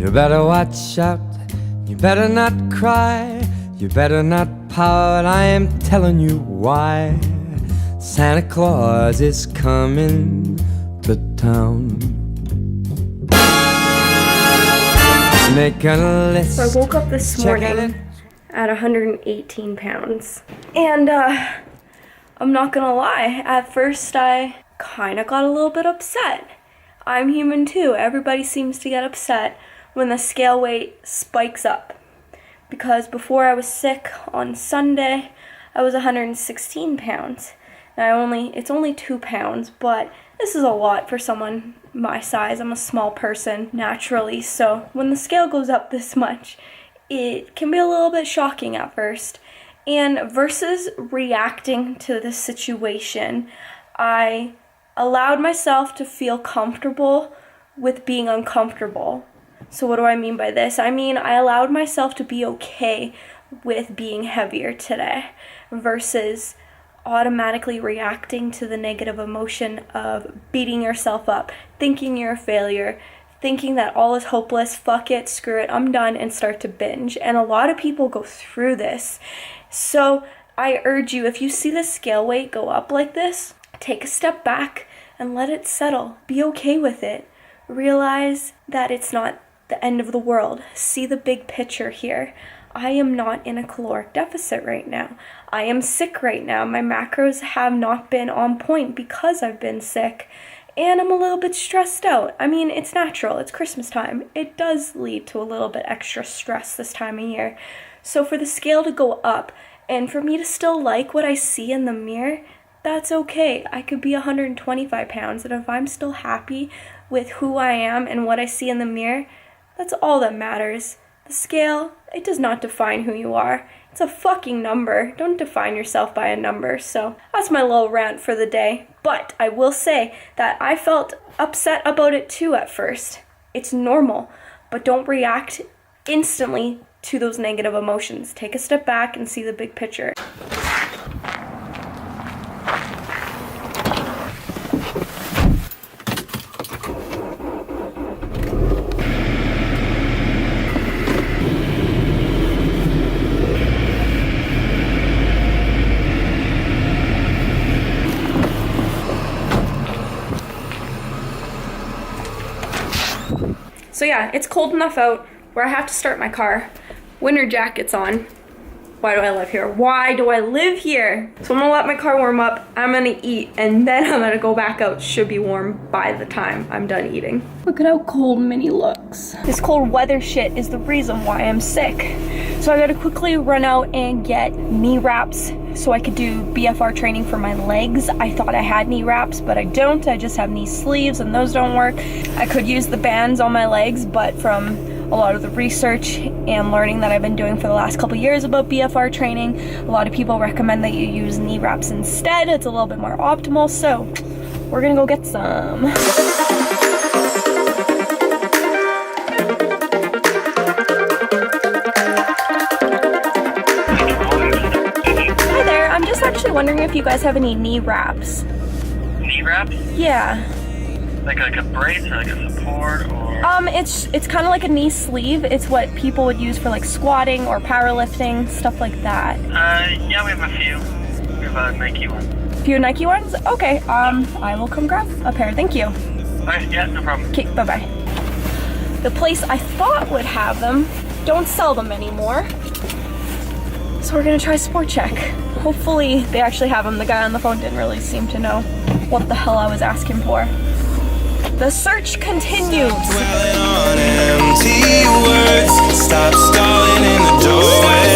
You better watch out, you better not cry, you better not pout, I am telling you why. Santa Claus is coming to town. Making a list. So I woke up this morning at 118 pounds. And I'm not gonna lie, at first I kind of got a little bit upset. I'm human too. Everybody seems to get upset when the scale weight spikes up. Because before I was sick on Sunday, I was 116 pounds. Now it's only 2 pounds, but this is a lot for someone my size. I'm a small person naturally, so when the scale goes up this much, it can be a little bit shocking at first. And versus reacting to the situation, I allowed myself to feel comfortable with being uncomfortable. So what do I mean by this? I mean, I allowed myself to be okay with being heavier today versus automatically reacting to the negative emotion of beating yourself up, thinking you're a failure, thinking that all is hopeless, fuck it, screw it, I'm done, and start to binge. And a lot of people go through this. So I urge you, if you see the scale weight go up like this, take a step back and let it settle. Be okay with it. Realize that it's not the end of the world. See the big picture here. I am not in a caloric deficit right now. I am sick right now. My macros have not been on point because I've been sick. And I'm a little bit stressed out. I mean, it's natural. It's Christmas time. It does lead to a little bit extra stress this time of year. So for the scale to go up and for me to still like what I see in the mirror, that's okay. I could be 125 pounds, and if I'm still happy with who I am and what I see in the mirror, that's all that matters. The scale, it does not define who you are. It's a fucking number. Don't define yourself by a number. So that's my little rant for the day. But I will say that I felt upset about it too at first. It's normal, but don't react instantly to those negative emotions. Take a step back and see the big picture. So yeah, it's cold enough out where I have to start my car. Winter jacket's on. Why do I live here? Why do I live here? So I'm gonna let my car warm up, I'm gonna eat, and then I'm gonna go back out. Should be warm by the time I'm done eating. Look at how cold Minnie looks. This cold weather shit is the reason why I'm sick. So I gotta quickly run out and get knee wraps so I could do BFR training for my legs. I thought I had knee wraps, but I don't. I just have knee sleeves and those don't work. I could use the bands on my legs, but from a lot of the research and learning that I've been doing for the last couple years about BFR training, a lot of people recommend that you use knee wraps instead. It's a little bit more optimal, so we're gonna go get some. Hi there, I'm just actually wondering if you guys have any knee wraps. Knee wraps? Yeah. Like a brace or like a support or? It's kind of like a knee sleeve. It's what people would use for like squatting or powerlifting, stuff like that. Yeah, we have a few. We have a Nike one. A few Nike ones? Okay, I will come grab a pair, thank you. Alright, yeah, no problem. Okay, bye-bye. The place I thought would have them don't sell them anymore. So we're gonna try Sport Check. Hopefully they actually have them. The guy on the phone didn't really seem to know what the hell I was asking for. The search continues. Stop stalling in the doorway.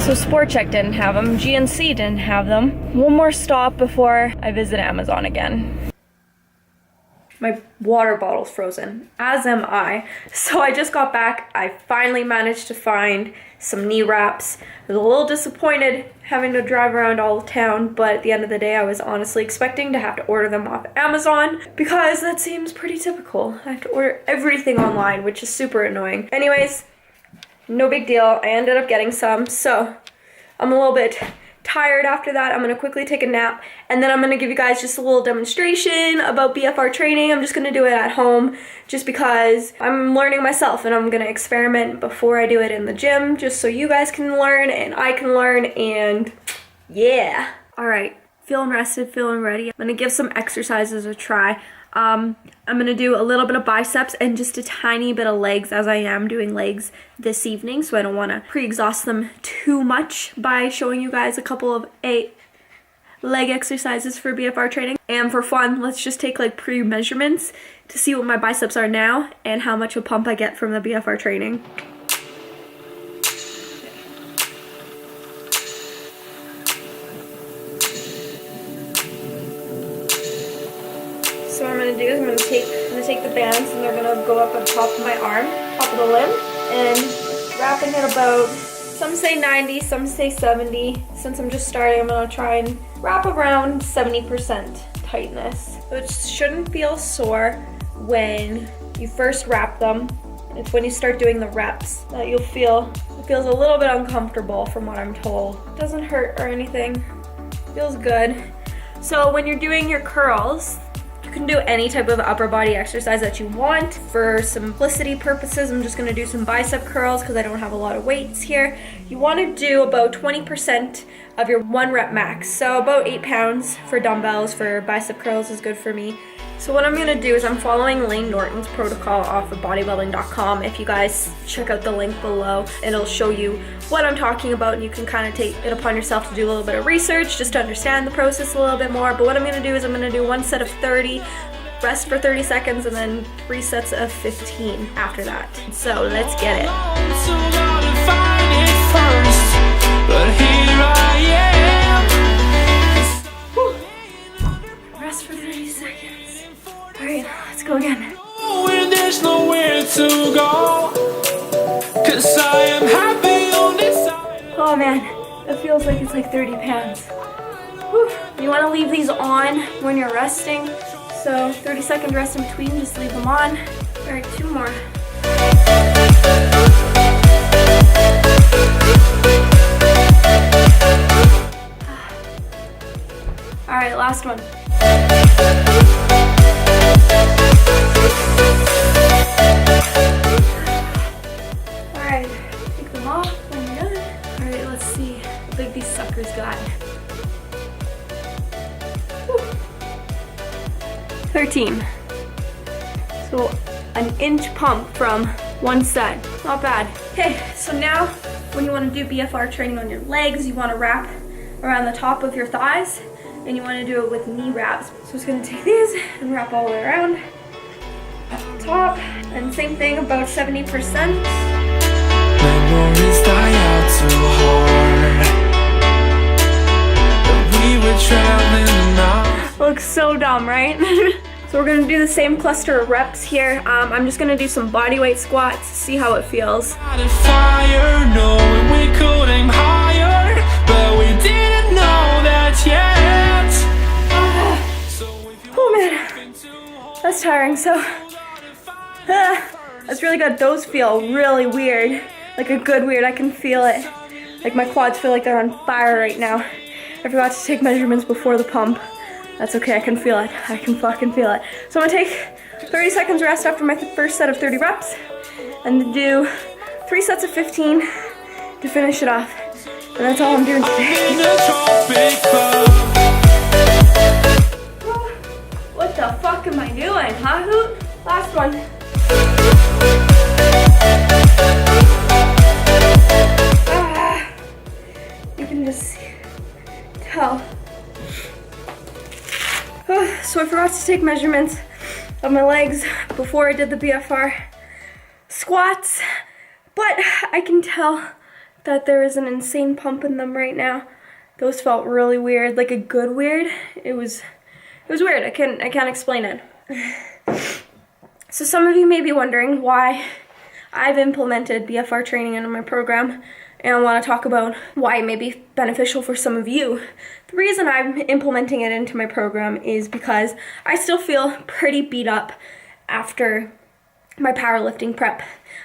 So Sport Check didn't have them. GNC didn't have them. One more stop before I visit Amazon again. My water bottle's frozen, as am I. So I just got back. I finally managed to find some knee wraps. I was a little disappointed having to drive around all town, but at the end of the day, I was honestly expecting to have to order them off Amazon because that seems pretty typical. I have to order everything online, which is super annoying. Anyways, no big deal. I ended up getting some, so I'm a little bit tired after that. I'm gonna quickly take a nap, and then I'm gonna give you guys just a little demonstration about BFR training. I'm just gonna do it at home just because I'm learning myself, and I'm gonna experiment before I do it in the gym, just so you guys can learn and I can learn, and yeah. All right, feeling rested, feeling ready. I'm gonna give some exercises a try. I'm gonna do a little bit of biceps and just a tiny bit of legs, as I am doing legs this evening, so I don't wanna pre-exhaust them too much by showing you guys a couple of leg exercises for BFR training. And for fun, let's just take like pre-measurements to see what my biceps are now and how much of a pump I get from the BFR training. So what I'm gonna do is I'm gonna take the bands, and they're gonna go up on top of my arm, top of the limb, and wrapping it about, some say 90, some say 70. Since I'm just starting, I'm gonna try and wrap around 70% tightness. So it shouldn't feel sore when you first wrap them. It's when you start doing the reps that you'll feel, it feels a little bit uncomfortable from what I'm told. It doesn't hurt or anything, it feels good. So when you're doing your curls, you can do any type of upper body exercise that you want. For simplicity purposes, I'm just gonna do some bicep curls because I don't have a lot of weights here. You wanna do about 20% of your 1 rep max. So about 8 pounds for dumbbells for bicep curls is good for me. So what I'm gonna do is I'm following Lane Norton's protocol off of bodybuilding.com. If you guys check out the link below, it'll show you what I'm talking about, and you can kind of take it upon yourself to do a little bit of research just to understand the process a little bit more. But what I'm gonna do is I'm gonna do 1 set of 30, rest for 30 seconds, and then 3 sets of 15 after that. So let's get it. Whew. Rest for 30 seconds. All right, let's go again. There's nowhere to go, 'cause I am happy on this side. Oh man, it feels like it's like 30 pounds. Whew. You want to leave these on when you're resting. So 30-second rest in between, just leave them on. All right, 2 more. All right, last one. All right, take them off when you're done. All right, let's see how big these suckers got. Whew. 13. So an inch pump from 1 set. Not bad. Okay, so now when you want to do BFR training on your legs, you want to wrap around the top of your thighs, and you want to do it with knee wraps. So it's going to take these and wrap all the way around top, and same thing, about 70%. Memories die out too hard, but we were traveling now. Looks so dumb, right? So we're gonna do the same cluster of reps here. I'm just gonna do some body weight squats, see how it feels. Fire, knowing we could aim higher, but we didn't know that yet. Oh man, that's tiring. So that's really good. Those feel really weird, like a good weird. I can feel it. Like my quads feel like they're on fire right now. I forgot to take measurements before the pump. That's okay, I can feel it. I can fucking feel it. So I'm gonna take 30 seconds rest after my first set of 30 reps, and do 3 sets of 15 to finish it off. And that's all I'm doing today. What the fuck am I doing, huh? Last one. You can just tell. So I forgot to take measurements of my legs before I did the BFR squats, but I can tell that there is an insane pump in them right now. Those felt really weird, like a good weird. It was weird. I can't explain it. So some of you may be wondering why I've implemented BFR training into my program, and I want to talk about why it may be beneficial for some of you. The reason I'm implementing it into my program is because I still feel pretty beat up after my powerlifting prep.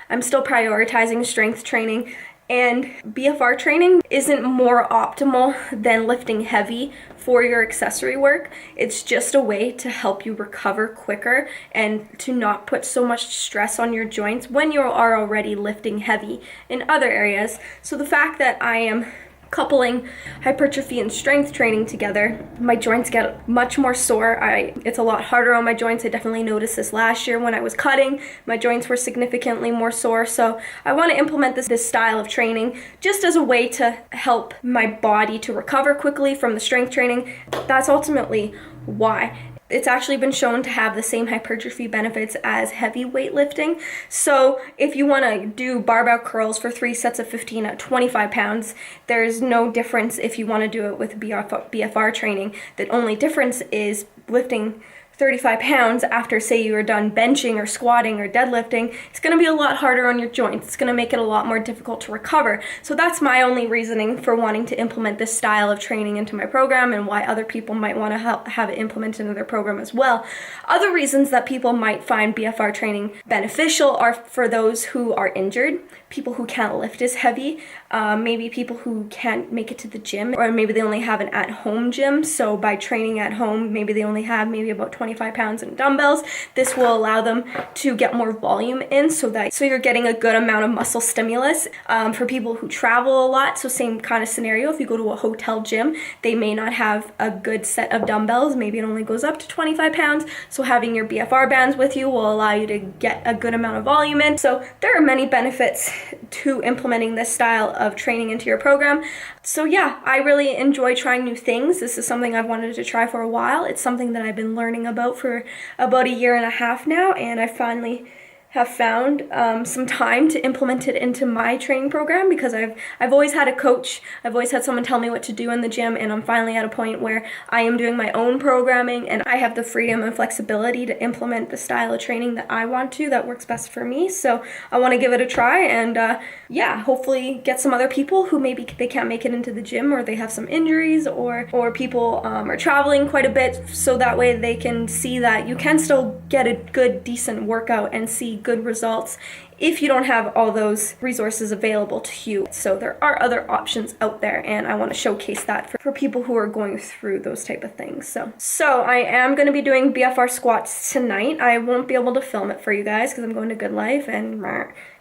I'm still prioritizing strength training, And BFR training isn't more optimal than lifting heavy for your accessory work. It's just a way to help you recover quicker and to not put so much stress on your joints when you are already lifting heavy in other areas. So the fact that I am coupling hypertrophy and strength training together, my joints get much more sore. It's a lot harder on my joints. I definitely noticed this last year when I was cutting. My joints were significantly more sore. So I want to implement this style of training just as a way to help my body to recover quickly from the strength training. That's ultimately why. It's actually been shown to have the same hypertrophy benefits as heavy weightlifting. So if you want to do barbell curls for 3 sets of 15 at 25 pounds, there's no difference if you want to do it with BFR training. The only difference is lifting 35 pounds after, say, you are done benching or squatting or deadlifting. It's going to be a lot harder on your joints. It's going to make it a lot more difficult to recover. So that's my only reasoning for wanting to implement this style of training into my program, and why other people might want to have it implemented into their program as well. Other reasons that people might find BFR training beneficial are for those who are injured, people who can't lift as heavy, maybe people who can't make it to the gym, or maybe they only have an at-home gym. So by training at home, maybe they only have about 25 pounds in dumbbells. This will allow them to get more volume in, so you're getting a good amount of muscle stimulus. For people who travel a lot, so same kind of scenario. If you go to a hotel gym, they may not have a good set of dumbbells. Maybe it only goes up to 25 pounds. So having your BFR bands with you will allow you to get a good amount of volume in. So there are many benefits to implementing this style of training into your program. So yeah, I really enjoy trying new things. This is something I've wanted to try for a while. It's something that I've been learning about for about 1.5 years now, and I finally have found some time to implement it into my training program, because I've always had a coach. I've always had someone tell me what to do in the gym, and I'm finally at a point where I am doing my own programming, and I have the freedom and flexibility to implement the style of training that I want to, that works best for me. So I want to give it a try, and yeah, hopefully get some other people who maybe they can't make it into the gym, or they have some injuries, or people are traveling quite a bit, so that way they can see that you can still get a good, decent workout and see good results if you don't have all those resources available to you. So there are other options out there, and I want to showcase that for people who are going through those type of things. So I am going to be doing BFR squats tonight. I won't be able to film it for you guys because I'm going to Good Life, and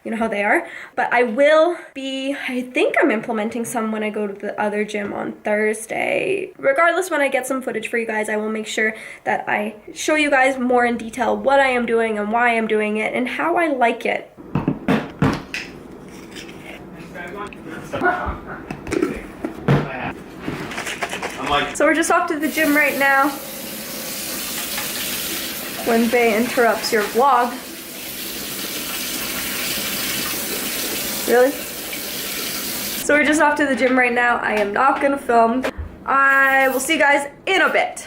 you know how they are. But I will be, I think I'm implementing some when I go to the other gym on Thursday. Regardless, when I get some footage for you guys, I will make sure that I show you guys more in detail what I am doing and why I'm doing it and how I like it. So we're just off to the gym right now when Bay interrupts your vlog. Really? So we're just off to the gym right now. I am not gonna film. I will see you guys in a bit.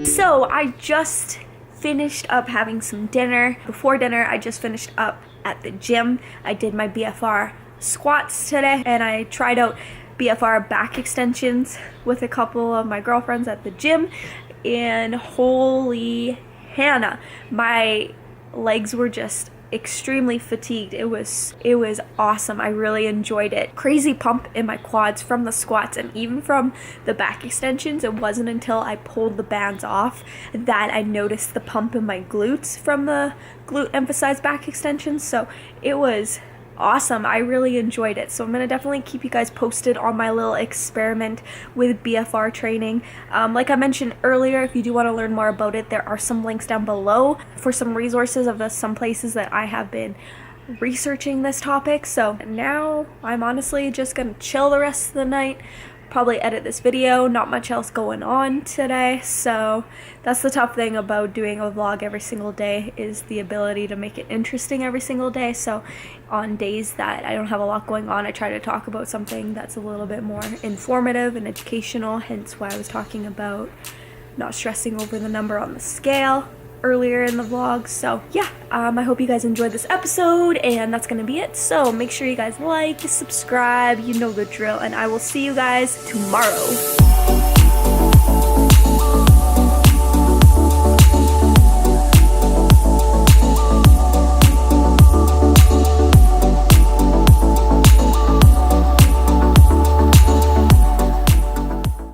So I just finished up having some dinner. Before dinner, I just finished up at the gym. I did my BFR squats today, and I tried out BFR back extensions with a couple of my girlfriends at the gym, and holy Hannah, my legs were just extremely fatigued. It was awesome. I really enjoyed it. Crazy pump in my quads from the squats and even from the back extensions. It wasn't until I pulled the bands off that I noticed the pump in my glutes from the glute emphasized back extensions. So it was awesome. I really enjoyed it. So I'm gonna definitely keep you guys posted on my little experiment with BFR training. Like I mentioned earlier, if you do want to learn more about it, there are some links down below for some resources of some places that I have been researching this topic. So now I'm honestly just gonna chill the rest of the night, probably edit this video. Not much else going on today, so that's the tough thing about doing a vlog every single day, is the ability to make it interesting every single day. So on days that I don't have a lot going on, I try to talk about something that's a little bit more informative and educational, hence why I was talking about not stressing over the number on the scale. earlier in the vlog. So yeah, I hope you guys enjoyed this episode, and that's gonna be it. So make sure you guys like, subscribe, you know the drill, and I will see you guys tomorrow.